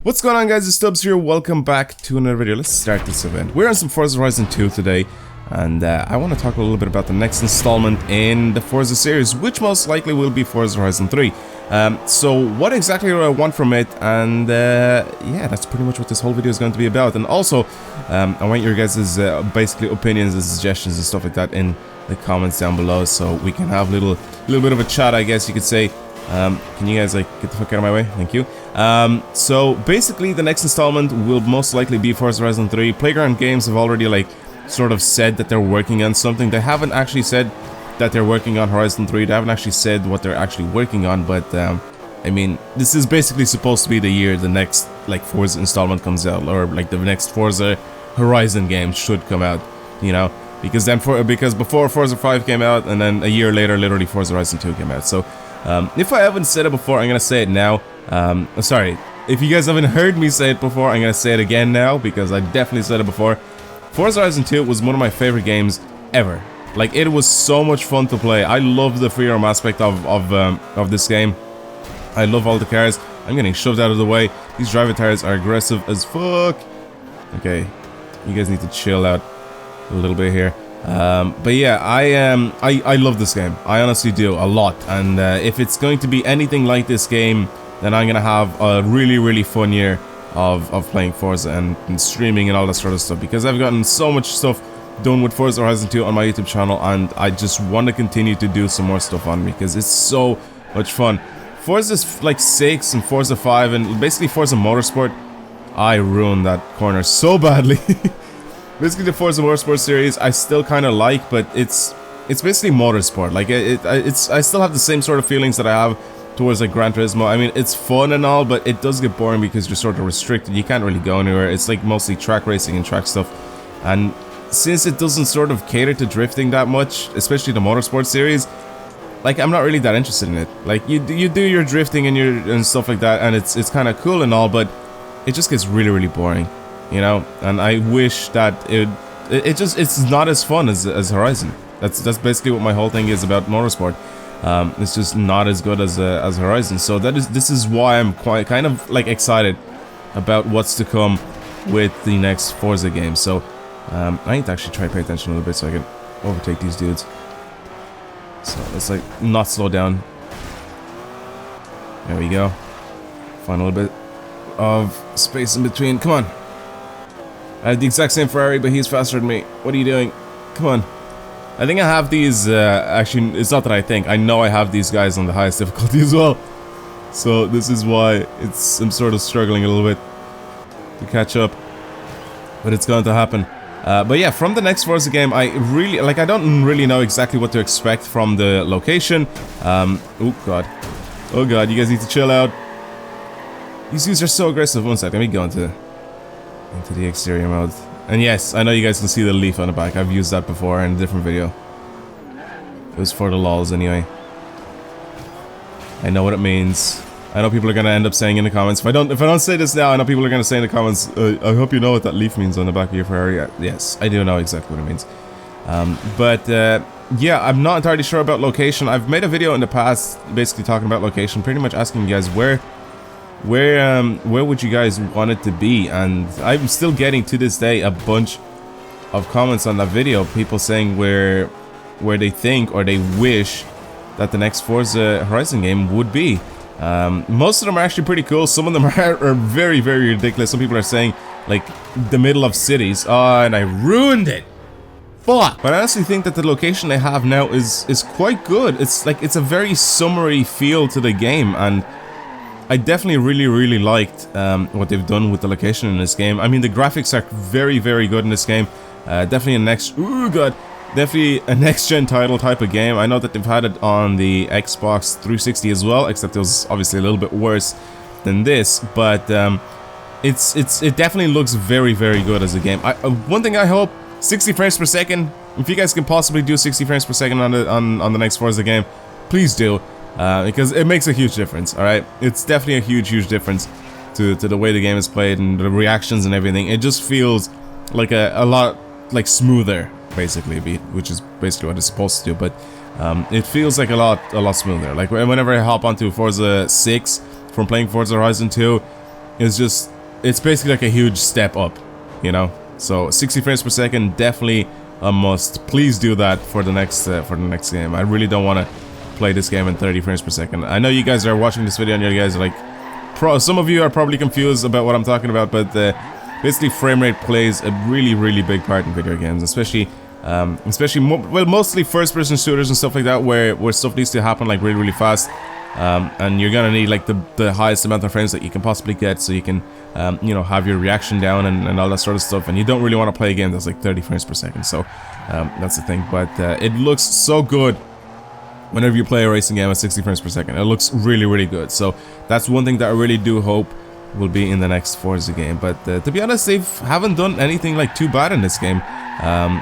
What's going on, guys? It's Stubbs here. Welcome back to another video. Let's start this event. We're on some Forza Horizon 2 today, and I want to talk a little bit about the next installment in the Forza series, which most likely will be Forza Horizon 3. So what exactly do I want from it? And yeah, that's pretty much what this whole video is going to be about. And also, I want your guys' basically opinions and suggestions and stuff like that in the comments down below, so we can have a little bit of a chat, I guess you could say. Can you guys like get the fuck out of my way? Thank you. So basically the next installment will most likely be Forza Horizon 3. Playground Games have already like sort of said that they're working on something. They haven't actually said that they're working on Horizon 3. They haven't actually said what they're actually working on, but I mean, this is basically supposed to be the year the next like Forza installment comes out, or like the next Forza Horizon game should come out, you know, because before Forza 5 came out, and then a year later literally Forza Horizon 2 came out. So if I haven't said it before, I'm gonna say it now. Sorry, if you guys haven't heard me say it before, I'm gonna say it again now, because I definitely said it before. Forza Horizon 2 was one of my favorite games ever. Like, it was so much fun to play. I love the freeroam aspect of this game. I love all the cars. I'm getting shoved out of the way. These drive tires are aggressive as fuck. Okay, you guys need to chill out a little bit here. But yeah, I love this game. I honestly do, a lot. And if it's going to be anything like this game, then I'm gonna have a really fun year of playing Forza and streaming and all that sort of stuff, because I've gotten so much stuff done with Forza Horizon 2 on my YouTube channel, and I just want to continue to do some more stuff on, because it's so much fun. Forza like 6 and Forza 5 and basically Forza Motorsport, I ruined that corner so badly. Basically the Forza Motorsport series I still kind of like, but it's basically motorsport. Like I still have the same sort of feelings that I have towards like Gran Turismo. I mean, it's fun and all, but it does get boring because you're sort of restricted. You can't really go anywhere. It's like mostly track racing and track stuff. And since it doesn't sort of cater to drifting that much, especially the Motorsport series, like I'm not really that interested in it. Like you do your drifting and stuff like that, and it's kind of cool and all, but it just gets really boring, you know. And I wish that it's not as fun as Horizon. That's basically what my whole thing is about Motorsport. It's just not as good as Horizon. So this is why I'm kind of like excited about what's to come with the next Forza game. So I need to actually try to pay attention a little bit so I can overtake these dudes. So let's like not slow down. There we go. Find a little bit of space in between. Come on. I have the exact same Ferrari, but he's faster than me. What are you doing? Come on. I think I have these, actually, it's not that I think. I know I have these guys on the highest difficulty as well. So this is why I'm sort of struggling a little bit to catch up. But it's going to happen. But yeah, from the next Forza game, I don't really know exactly what to expect from the location. Oh god. Oh god, you guys need to chill out. These dudes are so aggressive. One sec, let me go into the exterior mode. And yes, I know you guys can see the leaf on the back. I've used that before in a different video. It was for the lols anyway. I know what it means. I know people are gonna end up saying in the comments. If I don't say this now, I know people are gonna say in the comments, I hope you know what that leaf means on the back of your Ferrari. Yes, I do know exactly what it means. Yeah, I'm not entirely sure about location. I've made a video in the past basically talking about location, pretty much asking you guys where would you guys want it to be, and I'm still getting to this day a bunch of comments on that video, people saying where they think or they wish that the next Forza Horizon game would be. Most of them are actually pretty cool. Some of them are very ridiculous. Some people are saying like the middle of cities. Oh, and I ruined it. Fuck. But I honestly think that the location they have now is quite good. It's like it's a very summery feel to the game, and I definitely really liked what they've done with the location in this game. I mean, the graphics are very good in this game. Definitely a next-gen title type of game. I know that they've had it on the Xbox 360 as well, except it was obviously a little bit worse than this. But it definitely looks very good as a game. One thing I hope, 60 frames per second. If you guys can possibly do 60 frames per second on the next Forza game, please do. Because it makes a huge difference, alright? It's definitely a huge difference to the way the game is played and the reactions and everything. It just feels like a lot like smoother, basically, which is basically what it's supposed to do. But it feels like a lot smoother. Like whenever I hop onto Forza 6 from playing Forza Horizon 2, it's just it's basically like a huge step up, you know. So 60 frames per second, definitely a must. Please do that for the next game. I really don't want to play this game in 30 frames per second. I know you guys are watching this video and you guys are like, some of you are probably confused about what I'm talking about, but basically frame rate plays a really big part in video games, especially mostly first-person shooters and stuff like that, where stuff needs to happen like really fast, and you're gonna need like the highest amount of frames that you can possibly get, so you can you know, have your reaction down and all that sort of stuff. And you don't really want to play a game that's like 30 frames per second, so that's the thing. But it looks so good whenever you play a racing game at 60 frames per second. It looks really good. So that's one thing that I really do hope will be in the next Forza game. But to be honest, they haven't done anything like too bad in this game.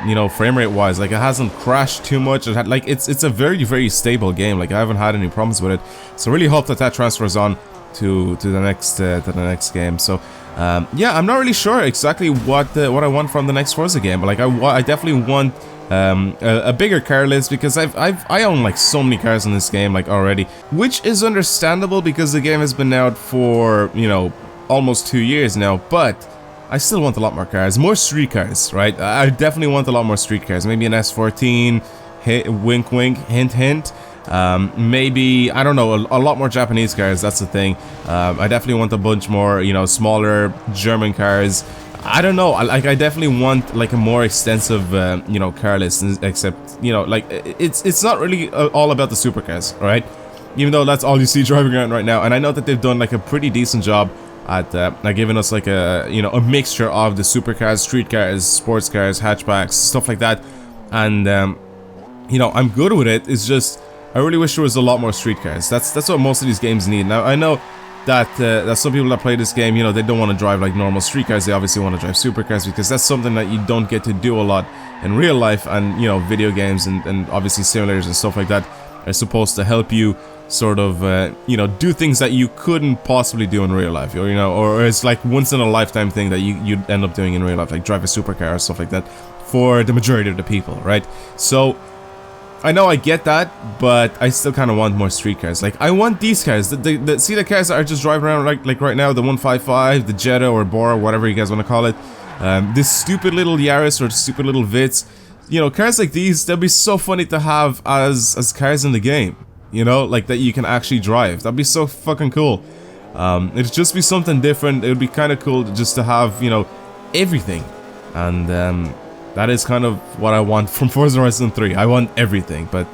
You know, frame rate wise, like it hasn't crashed too much. It had, like it's a very stable game. Like I haven't had any problems with it. So really hope that transfers on to the next game. So yeah, I'm not really sure exactly what I want from the next Forza game. But like I definitely want a bigger car list, because I own like so many cars in this game like already, which is understandable because the game has been out for, you know, almost 2 years now. But I still want a lot more cars, more street cars, right? I definitely want a lot more street cars. Maybe an S14, wink wink, hint hint. Maybe, I don't know, a lot more Japanese cars. That's the thing. I definitely want a bunch more, you know, smaller German cars. I don't know, like I definitely want like a more extensive, you know, car list, except, you know, like it's not really all about the supercars, right? Even though that's all you see driving around right now. And I know that they've done like a pretty decent job at giving us like a, you know, a mixture of the supercars, street cars, sports cars, hatchbacks, stuff like that. And you know, I'm good with it. It's just I really wish there was a lot more street cars. That's what most of these games need. Now I know that some people that play this game, you know, they don't want to drive like normal street cars. They obviously want to drive supercars, because that's something that you don't get to do a lot in real life. And, you know, video games and obviously simulators and stuff like that are supposed to help you sort of, you know, do things that you couldn't possibly do in real life, or, you know, or it's like once in a lifetime thing that you'd end up doing in real life, like drive a supercar or stuff like that for the majority of the people, right? So I know I get that, but I still kind of want more street cars. Like, I want these cars. See the cars that are just driving around like right now, the 155, the Jetta or Bora, whatever you guys want to call it. This stupid little Yaris or stupid little Vitz. You know, cars like these, they'll be so funny to have as cars in the game. You know, like that you can actually drive. That'd be so fucking cool. It'd just be something different. It would be kind of cool just to have, you know, everything. And that is kind of what I want from Forza Horizon 3. I want everything, but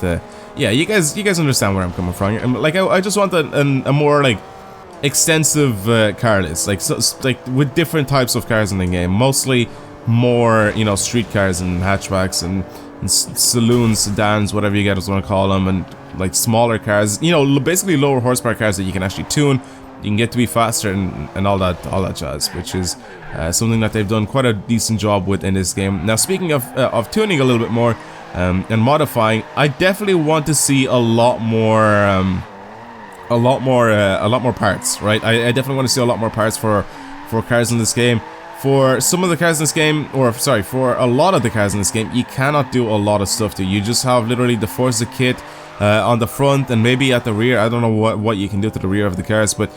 yeah, you guys understand where I'm coming from. Like I just want a more like extensive car list, like like with different types of cars in the game. Mostly more, you know, street cars and hatchbacks and saloons, sedans, whatever you guys want to call them, and like smaller cars. You know, basically lower horsepower cars that you can actually tune. You can get to be faster and all that jazz, which is something that they've done quite a decent job with in this game. Now, speaking of tuning a little bit more and modifying, I definitely want to see a lot more parts, right? I definitely want to see a lot more parts for cars in this game. For some of the cars in this game, or sorry, for a lot of the cars in this game, you cannot do a lot of stuff to. You just have literally the Forza kit on the front and maybe at the rear. I don't know what you can do to the rear of the cars, but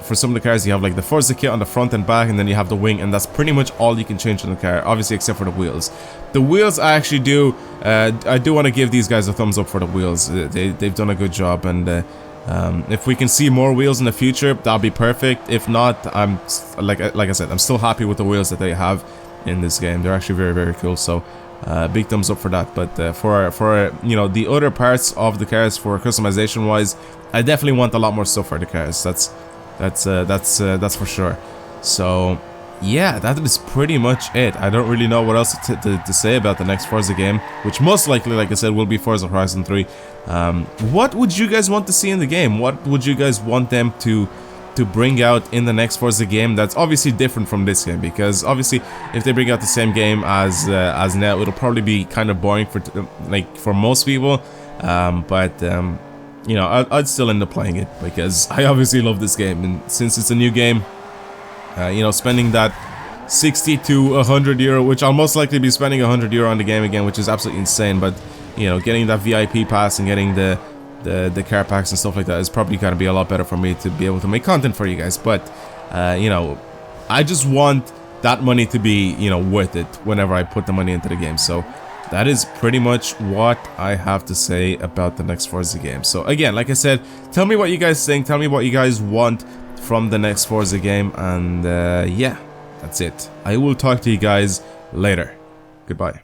for some of the cars you have like the Forza kit on the front and back, and then you have the wing, and that's pretty much all you can change in the car, obviously except for the wheels. The wheels, I actually do I do want to give these guys a thumbs up for the wheels. They've done a good job, and if we can see more wheels in the future, that'll be perfect. If not, I'm like I said, I'm still happy with the wheels that they have in this game. They're actually very cool. So big thumbs up for that. But for you know, the other parts of the cars, for customization wise, I definitely want a lot more stuff for the cars. That's for sure. So yeah, that is pretty much it. I don't really know what else to say about the next Forza game, which most likely, like I said, will be Forza Horizon 3. What would you guys want to see in the game? What would you guys want them to bring out in the next Forza game that's obviously different from this game? Because obviously, if they bring out the same game as now, it'll probably be kind of boring for most people. But you know, I'd still end up playing it because I obviously love this game, and since it's a new game, you know, spending that 60 to 100 euro, which I'll most likely be spending 100 euro on the game again, which is absolutely insane. But you know, getting that VIP pass and getting the car packs and stuff like that is probably gonna be a lot better for me to be able to make content for you guys. But you know, I just want that money to be, you know, worth it whenever I put the money into the game. So that is pretty much what I have to say about the next Forza game. So again, like I said, tell me what you guys think, tell me what you guys want from the next Forza game, and yeah, that's it. I will talk to you guys later. Goodbye.